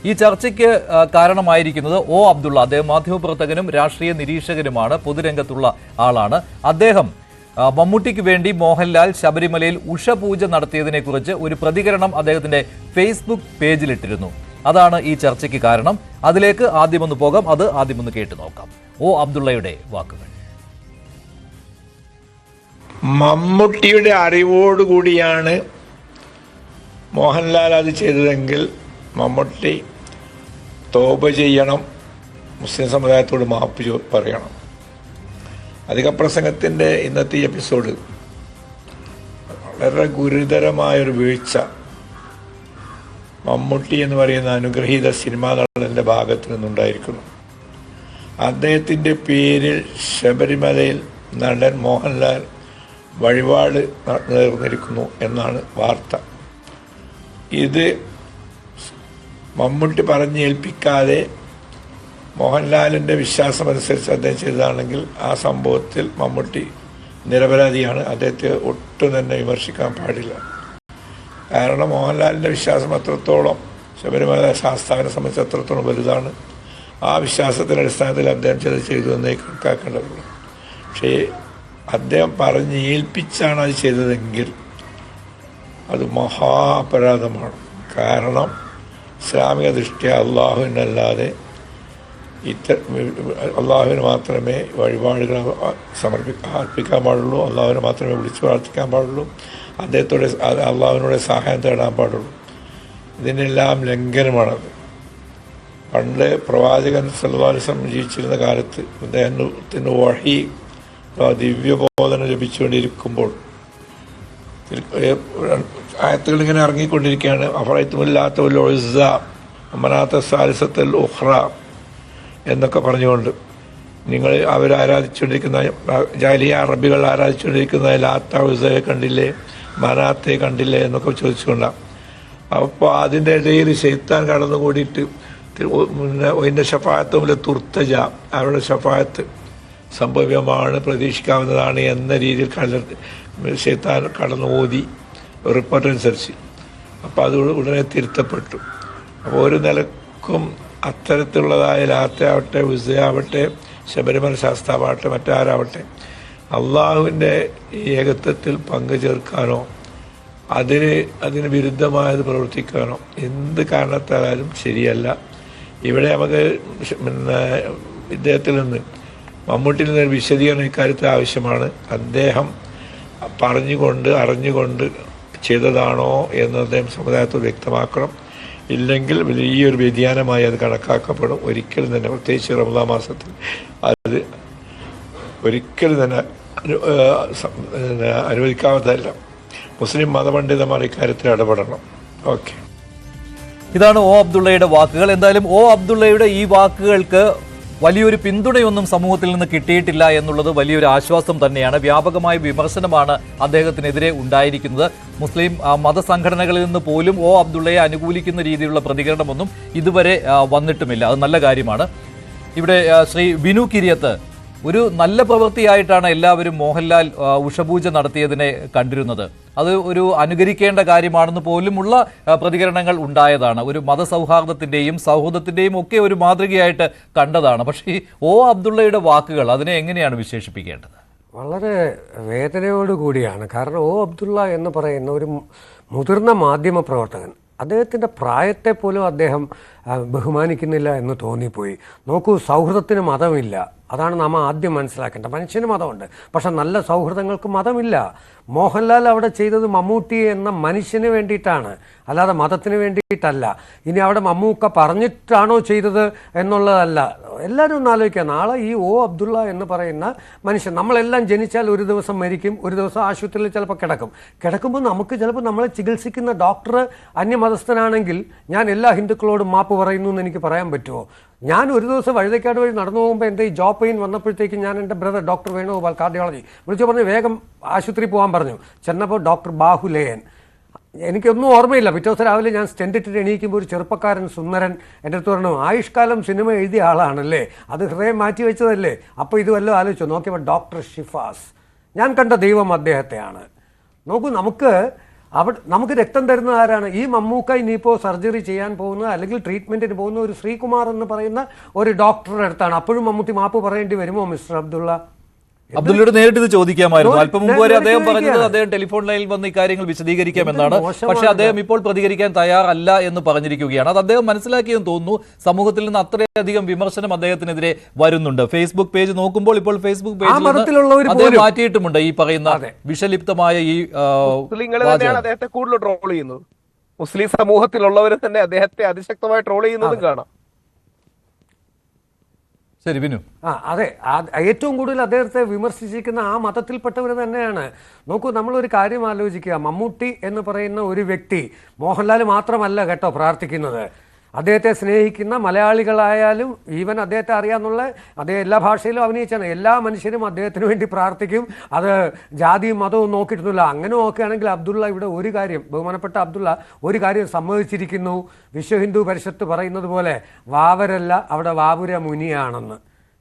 ഈ ചർച്ചയ്ക്ക് കാരണമായിരിക്കുന്നത് ഒ അബ്ദുള്ള. അദ്ദേഹം മാധ്യമപ്രവർത്തകനും രാഷ്ട്രീയ നിരീക്ഷകനുമാണ്, പൊതുരംഗത്തുള്ള ആളാണ്. അദ്ദേഹം മമ്മൂട്ടിക്ക് വേണ്ടി മോഹൻലാൽ ശബരിമലയിൽ ഉഷപൂജ നടത്തിയതിനെക്കുറിച്ച് ഒരു പ്രതികരണം അദ്ദേഹത്തിന്റെ ഫേസ്ബുക്ക് പേജിലിട്ടിരുന്നു. അതാണ് ഈ ചർച്ചയ്ക്ക് കാരണം. അതിലേക്ക് ആദ്യമൊന്ന് പോകാം, അത് ആദ്യമൊന്ന് കേട്ടു നോക്കാം. ഒ അബ്ദുള്ളയുടെ വാക്കുകൾ. മമ്മൂട്ടിയുടെ അറിവോടുകൂടിയാണ് മോഹൻലാൽ അത് ചെയ്തതെങ്കിൽ മമ്മൂട്ടി തോപ ചെയ്യണം, മുസ്ലിം സമുദായത്തോട് മാപ്പ് പറയണം. അധിക പ്രസംഗത്തിൻ്റെ ഇന്നത്തെ ഈ എപ്പിസോഡ് വളരെ ഗുരുതരമായൊരു വീഴ്ച മമ്മൂട്ടി എന്ന് പറയുന്ന അനുഗ്രഹീത സിനിമാ നടൻ്റെ ഭാഗത്ത് നിന്നുണ്ടായിരിക്കുന്നു. അദ്ദേഹത്തിൻ്റെ പേരിൽ ശബരിമലയിൽ നടൻ മോഹൻലാൽ വഴിപാട് നേർന്നിരിക്കുന്നു എന്നാണ് വാർത്ത. ഇത് മമ്മൂട്ടി പറഞ്ഞേൽപ്പിക്കാതെ മോഹൻലാലിൻ്റെ വിശ്വാസമനുസരിച്ച് അദ്ദേഹം ചെയ്തതാണെങ്കിൽ ആ സംഭവത്തിൽ മമ്മൂട്ടി നിരപരാധിയാണ്. അദ്ദേഹത്തെ ഒട്ടും തന്നെ വിമർശിക്കാൻ പാടില്ല. കാരണം മോഹൻലാലിൻ്റെ വിശ്വാസം അത്രത്തോളം ശബരിമല ശാസ്താവിനെ സംബന്ധിച്ച് അത്രത്തോളം വലുതാണ്. ആ വിശ്വാസത്തിൻ്റെ അടിസ്ഥാനത്തിൽ അദ്ദേഹം ചെയ്തു എന്നേ കണക്കാക്കേണ്ടതുള്ളൂ. പക്ഷേ അദ്ദേഹം പറഞ്ഞ് ഏൽപ്പിച്ചാണ് അത് ചെയ്തതെങ്കിൽ അത് മഹാ അപരാധമാണ്. കാരണം ഇസ്ലാമിക ദൃഷ്ട്യ അള്ളാഹുവിനല്ലാതെ അള്ളാഹുവിന് മാത്രമേ വഴിപാടുകൾ അർപ്പിക്കാൻ പാടുള്ളൂ, അള്ളാഹുവിനെ മാത്രമേ വിളിച്ചു പ്രാർത്ഥിക്കാൻ പാടുള്ളൂ, അദ്ദേഹത്തോടെ അള്ളാഹുവിനോട് സഹായം തേടാൻ പാടുള്ളൂ. ഇതിനെല്ലാം ലംഘനമാണത്. പണ്ട് പ്രവാചകൻ സല്ലല്ലാഹു അലൈഹി വസല്ലം ജീവിച്ചിരുന്ന കാലത്ത് അദ്ദേഹത്തിന് വഹി ദിവ്യബോധന ലഭിച്ചുകൊണ്ടിരിക്കുമ്പോൾ ആയത്തുകൾ ഇങ്ങനെ ഇറങ്ങിക്കൊണ്ടിരിക്കുകയാണ്. അഫറൈത്തുമില്ലാത്ത ഉസ്സ മനാത്ത സാലിസത്തുൽ ഉഖ്റ എന്നൊക്കെ പറഞ്ഞുകൊണ്ട് നിങ്ങൾ അവരാരാധിച്ചുകൊണ്ടിരിക്കുന്ന ജാഹിലിയ അറബികൾ ആരാധിച്ചുകൊണ്ടിരിക്കുന്ന ലാത്ത ഉസ്സയെ കണ്ടില്ലേ, മനാത്തെ കണ്ടില്ലേ എന്നൊക്കെ ചോദിച്ചുകൊണ്ടാണ്. അപ്പോൾ അതിൻ്റെ ഇടയിൽ ശൈത്താൻ കടന്നുകൂടിയിട്ട് അതിൻ്റെ ഷഫായത്തുമില്ല തുർത്തജ, അവരുടെ ഷഫായത്ത് സംഭവ്യമാണ്, പ്രതീക്ഷിക്കാവുന്നതാണ് എന്ന രീതിയിൽ ശൈത്താൻ കടന്നു ഓതി റിപ്പോർട്ടനുസരിച്ച്. അപ്പോൾ അത് ഉടനെ തിരുത്തപ്പെട്ടു. അപ്പോൾ ഒരു നിലക്കും അത്തരത്തിലുള്ളതായ ലാത്തയാവട്ടെ ഉസ്സയാവട്ടെ ശബരിമല ശാസ്താവാവട്ടെ മറ്റാരാവട്ടെ അള്ളാഹുവിൻ്റെ ഏകത്വത്തിൽ പങ്കു ചേർക്കാനോ അതിന് വിരുദ്ധമായത് പ്രവർത്തിക്കാനോ എന്ത് കാരണത്താലും ശരിയല്ല. ഇവിടെ നമുക്ക് ഇദ്ദേഹത്തിൽ നിന്ന് മമ്മൂട്ടിയിൽ നിന്ന് വിശദീകരണം ഇക്കാര്യത്തിൽ ആവശ്യമാണ്. അദ്ദേഹം അറിഞ്ഞുകൊണ്ട് ചെയ്തതാണോ എന്ന് അദ്ദേഹം സമുദായത്തോട് വ്യക്തമാക്കണം. ഇല്ലെങ്കിൽ വലിയൊരു വ്യതിയാനമായി അത് കണക്കാക്കപ്പെടും. ഒരിക്കലും തന്നെ, പ്രത്യേകിച്ച് റമദാൻ മാസത്തിൽ അത് ഒരിക്കലും തന്നെ അനുവദിക്കാവുന്നതല്ല. മുസ്ലിം മതപണ്ഡിതന്മാർ ഇക്കാര്യത്തിൽ ഇടപെടണം. ഓക്കെ, ഇതാണ് ഒ അബ്ദുള്ളയുടെ വാക്കുകൾ. എന്തായാലും ഒ അബ്ദുള്ളയുടെ ഈ വാക്കുകൾക്ക് വലിയൊരു പിന്തുണയൊന്നും സമൂഹത്തിൽ നിന്ന് കിട്ടിയിട്ടില്ല എന്നുള്ളത് വലിയൊരു ആശ്വാസം തന്നെയാണ്. വ്യാപകമായ വിമർശനമാണ് അദ്ദേഹത്തിനെതിരെ ഉണ്ടായിരിക്കുന്നത്. മുസ്ലിം മതസംഘടനകളിൽ നിന്ന് പോലും ഒ അബ്ദുള്ളയെ അനുകൂലിക്കുന്ന രീതിയിലുള്ള പ്രതികരണമൊന്നും ഇതുവരെ വന്നിട്ടുമില്ല. അത് നല്ല കാര്യമാണ്. ഇവിടെ ശ്രീ വിനു കിരിയത്ത്, ഒരു നല്ല പ്രവൃത്തിയായിട്ടാണ് എല്ലാവരും മോഹൻലാൽ ഉഷപൂജ നടത്തിയതിനെ കണ്ടിരുന്നത്. അത് ഒരു അനുകരിക്കേണ്ട കാര്യമാണെന്ന് പോലുമുള്ള പ്രതികരണങ്ങൾ ഉണ്ടായതാണ്. ഒരു മതസൗഹാർദ്ദത്തിൻ്റെയും സൗഹൃദത്തിൻ്റെയും ഒക്കെ ഒരു മാതൃകയായിട്ട് കണ്ടതാണ്. പക്ഷേ ഒ അബ്ദുള്ളയുടെ വാക്കുകൾ അതിനെ എങ്ങനെയാണ് വിശേഷിപ്പിക്കേണ്ടത്? വളരെ വേദനയോടുകൂടിയാണ്. കാരണം ഒ അബ്ദുള്ള എന്ന് പറയുന്ന ഒരു മുതിർന്ന മാധ്യമ പ്രവർത്തകൻ, അദ്ദേഹത്തിൻ്റെ പ്രായത്തെ പോലും അദ്ദേഹം ബഹുമാനിക്കുന്നില്ല എന്ന് തോന്നിപ്പോയി. നോക്കൂ, സൗഹൃദത്തിന് മതമില്ല. അതാണ് നാം ആദ്യം മനസ്സിലാക്കേണ്ടത്. മനുഷ്യന് മതമുണ്ട്, പക്ഷെ നല്ല സൗഹൃദങ്ങൾക്ക് മതമില്ല. മോഹൻലാൽ അവിടെ ചെയ്തത് മമ്മൂട്ടി എന്ന മനുഷ്യന് വേണ്ടിയിട്ടാണ്, അല്ലാതെ മതത്തിന് വേണ്ടിയിട്ടല്ല. ഇനി അവിടെ മമ്മൂക്ക പറഞ്ഞിട്ടാണോ ചെയ്തത് എന്നുള്ളതല്ല. എല്ലാവരും ഒന്ന് ആലോചിക്കുക. നാളെ ഈ ഒ അബ്ദുള്ള എന്ന് പറയുന്ന മനുഷ്യൻ, നമ്മളെല്ലാം ജനിച്ചാൽ ഒരു ദിവസം മരിക്കും, ഒരു ദിവസം ആശുപത്രിയിൽ ചിലപ്പോൾ കിടക്കുമ്പോൾ നമുക്ക് ചിലപ്പോൾ നമ്മളെ ചികിത്സിക്കുന്ന ഡോക്ടർ അന്യമതസ്ഥനാണെങ്കിൽ ഞാൻ എല്ലാ ഹിന്ദുക്കളോടും മാപ്പ് പറയുന്നു എന്ന് എനിക്ക് പറയാൻ പറ്റുമോ? ഞാൻ ഒരു ദിവസം വഴുതക്കാട് വഴി നടന്നു പോകുമ്പോൾ എൻ്റെ ഈ ജോ പെയിൻ വന്നപ്പോഴത്തേക്കും ഞാൻ എൻ്റെ ബ്രദർ ഡോക്ടർ വേണുഗോപാൽ കാർഡിയോളജി വിളിച്ചു പറഞ്ഞു വേഗം ആശുപത്രി പോകാൻ പറഞ്ഞു. ചെന്നപ്പോൾ ഡോക്ടർ ബാഹുലേയൻ, എനിക്കൊന്നും ഓർമ്മയില്ല. പിറ്റേ ദിവസം രാവിലെ ഞാൻ സ്റ്റെൻഡിട്ടിട്ട് എണീക്കുമ്പോൾ ഒരു ചെറുപ്പക്കാരൻ സുന്ദരൻ എൻ്റെ അടുത്ത് പറഞ്ഞു, ആയുഷ്കാലം സിനിമ എഴുതിയ ആളാണല്ലേ, അത് ഹൃദയം മാറ്റി വെച്ചതല്ലേ. അപ്പോൾ ഇത് വല്ലതും ആലോചിച്ചു നോക്കിയപ്പോൾ ഡോക്ടർ ഷിഫാസ്, ഞാൻ കണ്ട ദൈവം അദ്ദേഹത്തെയാണ്. നോക്കൂ, നമുക്ക് അവിടെ നമുക്ക് രക്തം തരുന്ന ആരാണ്? ഈ മമ്മൂക്ക ഇനിയിപ്പോൾ സർജറി ചെയ്യാൻ പോകുന്ന അല്ലെങ്കിൽ ട്രീറ്റ്മെന്റിന് പോകുന്ന ഒരു ശ്രീകുമാർ എന്ന് പറയുന്ന ഒരു ഡോക്ടറുടെ അടുത്താണ്. അപ്പോഴും മമ്മൂട്ടി മാപ്പ് പറയേണ്ടി വരുമോ മിസ്റ്റർ അബ്ദുള്ള? അബ്ദുള്ളയോട് നേരിട്ട് ഇത് ചോദിക്കാമായിരുന്നു. അല്പം മുമ്പ് വരെ അദ്ദേഹം പറഞ്ഞത് അദ്ദേഹം ടെലിഫോൺ ലൈനിൽ വന്ന് ഇക്കാര്യങ്ങൾ വിശദീകരിക്കാമെന്നാണ്. പക്ഷെ അദ്ദേഹം ഇപ്പോൾ പ്രതികരിക്കാൻ തയ്യാറല്ല എന്ന് പറഞ്ഞിരിക്കുകയാണ്. അത് അദ്ദേഹം മനസ്സിലാക്കിയെന്ന് തോന്നുന്നു. സമൂഹത്തിൽ നിന്ന് അത്രയധികം വിമർശനം അദ്ദേഹത്തിനെതിരെ വരുന്നുണ്ട്. ഫേസ്ബുക്ക് പേജ് നോക്കുമ്പോൾ ഇപ്പോൾ ഫേസ്ബുക്ക് പേജിൽ അദ്ദേഹം മാറ്റിയിട്ടുമുണ്ട് ഈ പറയുന്ന വിഷലിപ്തമായ ഈ അദ്ദേഹത്തെ കൂടുതൽ ട്രോൾ ചെയ്യുന്നത്. മുസ്ലിം സമൂഹത്തിലുള്ളവർ തന്നെ അദ്ദേഹത്തെ അതിശക്തമായി ട്രോൾ ചെയ്യുന്നതും കാണാം. ശരി ബിനു. അതെ, ഏറ്റവും കൂടുതൽ അദ്ദേഹത്തെ വിമർശിച്ചിരിക്കുന്ന ആ മതത്തിൽപ്പെട്ടവർ തന്നെയാണ്. നോക്കൂ, നമ്മളൊരു കാര്യം ആലോചിക്കുക. മമ്മൂട്ടി എന്ന് പറയുന്ന ഒരു വ്യക്തി മോഹൻലാൽ മാത്രമല്ല കേട്ടോ പ്രാർത്ഥിക്കുന്നത്. അദ്ദേഹത്തെ സ്നേഹിക്കുന്ന മലയാളികളായാലും ഈവൻ അദ്ദേഹത്തെ അറിയാന്നുള്ള അദ്ദേഹം എല്ലാ ഭാഷയിലും അഭിനയിച്ചാണ്. എല്ലാ മനുഷ്യരും അദ്ദേഹത്തിന് വേണ്ടി പ്രാർത്ഥിക്കും. അത് ജാതിയും മതവും നോക്കിയിട്ടൊന്നുമില്ല. അങ്ങനെ നോക്കുകയാണെങ്കിൽ അബ്ദുള്ള ഇവിടെ ഒരു കാര്യം, ബഹുമാനപ്പെട്ട അബ്ദുള്ള ഒരു കാര്യം സമ്മതിച്ചിരിക്കുന്നു. വിശ്വ ഹിന്ദു പരിഷത്ത് പറയുന്നത് പോലെ വാവരല്ല, അവിടെ വാവുര മുനിയാണെന്ന്.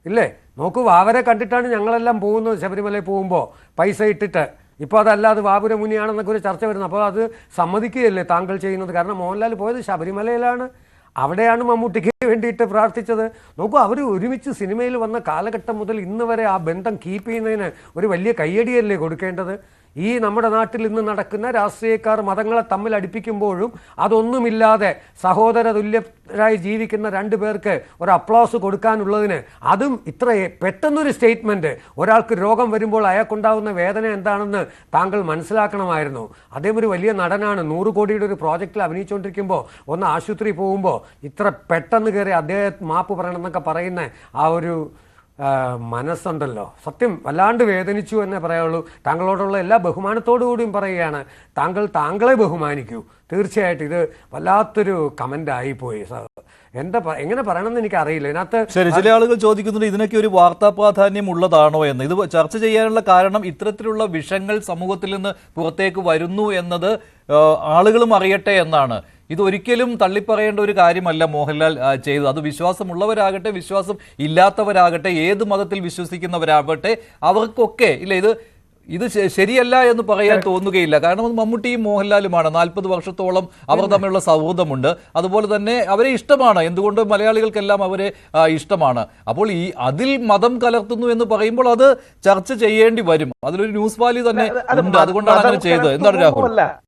ഇല്ലേ? നോക്കൂ, വാവരെ കണ്ടിട്ടാണ് ഞങ്ങളെല്ലാം പോകുന്നത് ശബരിമലയിൽ പോകുമ്പോൾ പൈസ ഇട്ടിട്ട്. ഇപ്പോൾ അതല്ലാതെ വാപുര മുനിയാണെന്നൊക്കെ ഒരു ചർച്ച വരുന്നത്. അപ്പോൾ അത് സമ്മതിക്കുകയല്ലേ താങ്കൾ ചെയ്യുന്നത്? കാരണം മോഹൻലാൽ പോയത് ശബരിമലയിലാണ്. അവിടെയാണ് മമ്മൂട്ടിക്ക് വേണ്ടിയിട്ട് പ്രാർത്ഥിച്ചത്. നോക്കൂ, അവർ ഒരുമിച്ച് സിനിമയിൽ വന്ന കാലഘട്ടം മുതൽ ഇന്ന് വരെ ആ ബന്ധം കീപ്പ് ചെയ്യുന്നതിന് ഒരു വലിയ കയ്യടിയല്ലേ കൊടുക്കേണ്ടത്? ഈ നമ്മുടെ നാട്ടിൽ ഇന്ന് നടക്കുന്ന രാഷ്ട്രീയക്കാർ മതങ്ങളെ തമ്മിൽ അടുപ്പിക്കുമ്പോഴും അതൊന്നുമില്ലാതെ സഹോദര തുല്യരായി ജീവിക്കുന്ന രണ്ടു പേർക്ക് ഒരു അപ്ലോസ് കൊടുക്കാനുള്ളതിന്, അതും ഇത്ര പെട്ടെന്നൊരു സ്റ്റേറ്റ്മെൻറ്റ്, ഒരാൾക്ക് രോഗം വരുമ്പോൾ അയാൾക്കുണ്ടാകുന്ന വേദന എന്താണെന്ന് താങ്കൾ മനസ്സിലാക്കണമായിരുന്നു. അദ്ദേഹം ഒരു വലിയ നടനാണ്. 100 കോടിയുടെ ഒരു പ്രോജക്റ്റിൽ അഭിനയിച്ചുകൊണ്ടിരിക്കുമ്പോൾ ഒന്ന് ആശുപത്രി പോകുമ്പോൾ ഇത്ര പെട്ടെന്ന് കയറി അദ്ദേഹം മാപ്പ് പറയണം എന്നൊക്കെ പറയുന്ന ആ ഒരു മനസ്സുണ്ടല്ലോ, സത്യം വല്ലാണ്ട് വേദനിച്ചു എന്നേ പറയുള്ളൂ. താങ്കളോടുള്ള എല്ലാ ബഹുമാനത്തോടു കൂടിയും പറയുകയാണ്, താങ്കളെ ബഹുമാനിക്കൂ. തീർച്ചയായിട്ടും ഇത് വല്ലാത്തൊരു കമൻ്റ് ആയിപ്പോയി. എങ്ങനെ പറയണമെന്ന് എനിക്കറിയില്ല. ഇതിനകത്ത് ശരി, ചില ആളുകൾ ചോദിക്കുന്നുണ്ട് ഇതിനൊക്കെ ഒരു വാർത്താ പ്രാധാന്യം ഉള്ളതാണോ എന്ന്. ഇത് ചർച്ച ചെയ്യാനുള്ള കാരണം ഇത്തരത്തിലുള്ള വിഷയങ്ങൾ സമൂഹത്തിൽ നിന്ന് പുറത്തേക്ക് വരുന്നു എന്നത് ആളുകളും അറിയട്ടെ എന്നാണ്. ഇതൊരിക്കലും തള്ളിപ്പറയേണ്ട ഒരു കാര്യമല്ല മോഹൻലാൽ ചെയ്തത്. അത് വിശ്വാസമുള്ളവരാകട്ടെ വിശ്വാസം ഇല്ലാത്തവരാകട്ടെ ഏത് മതത്തിൽ വിശ്വസിക്കുന്നവരാകട്ടെ അവർക്കൊക്കെ ഇല്ല ഇത് ശരിയല്ല എന്ന് പറയാൻ തോന്നുകയില്ല. കാരണം അത് മമ്മൂട്ടിയും മോഹൻലാലുമാണ്. 40 വർഷത്തോളം അവർ തമ്മിലുള്ള സൗഹൃദമുണ്ട്. അതുപോലെ തന്നെ അവരെ ഇഷ്ടമാണ്. എന്തുകൊണ്ട് മലയാളികൾക്കെല്ലാം അവരെ ഇഷ്ടമാണ്. അപ്പോൾ അതിൽ മതം കലർത്തുന്നു എന്ന് പറയുമ്പോൾ അത് ചർച്ച ചെയ്യേണ്ടി വരും. അതിലൊരു ന്യൂസ് വാല്യൂ തന്നെ ഉണ്ട്. അതുകൊണ്ടാണ് അങ്ങനെ ചെയ്തത്. എന്താണ് രാഹുൽ?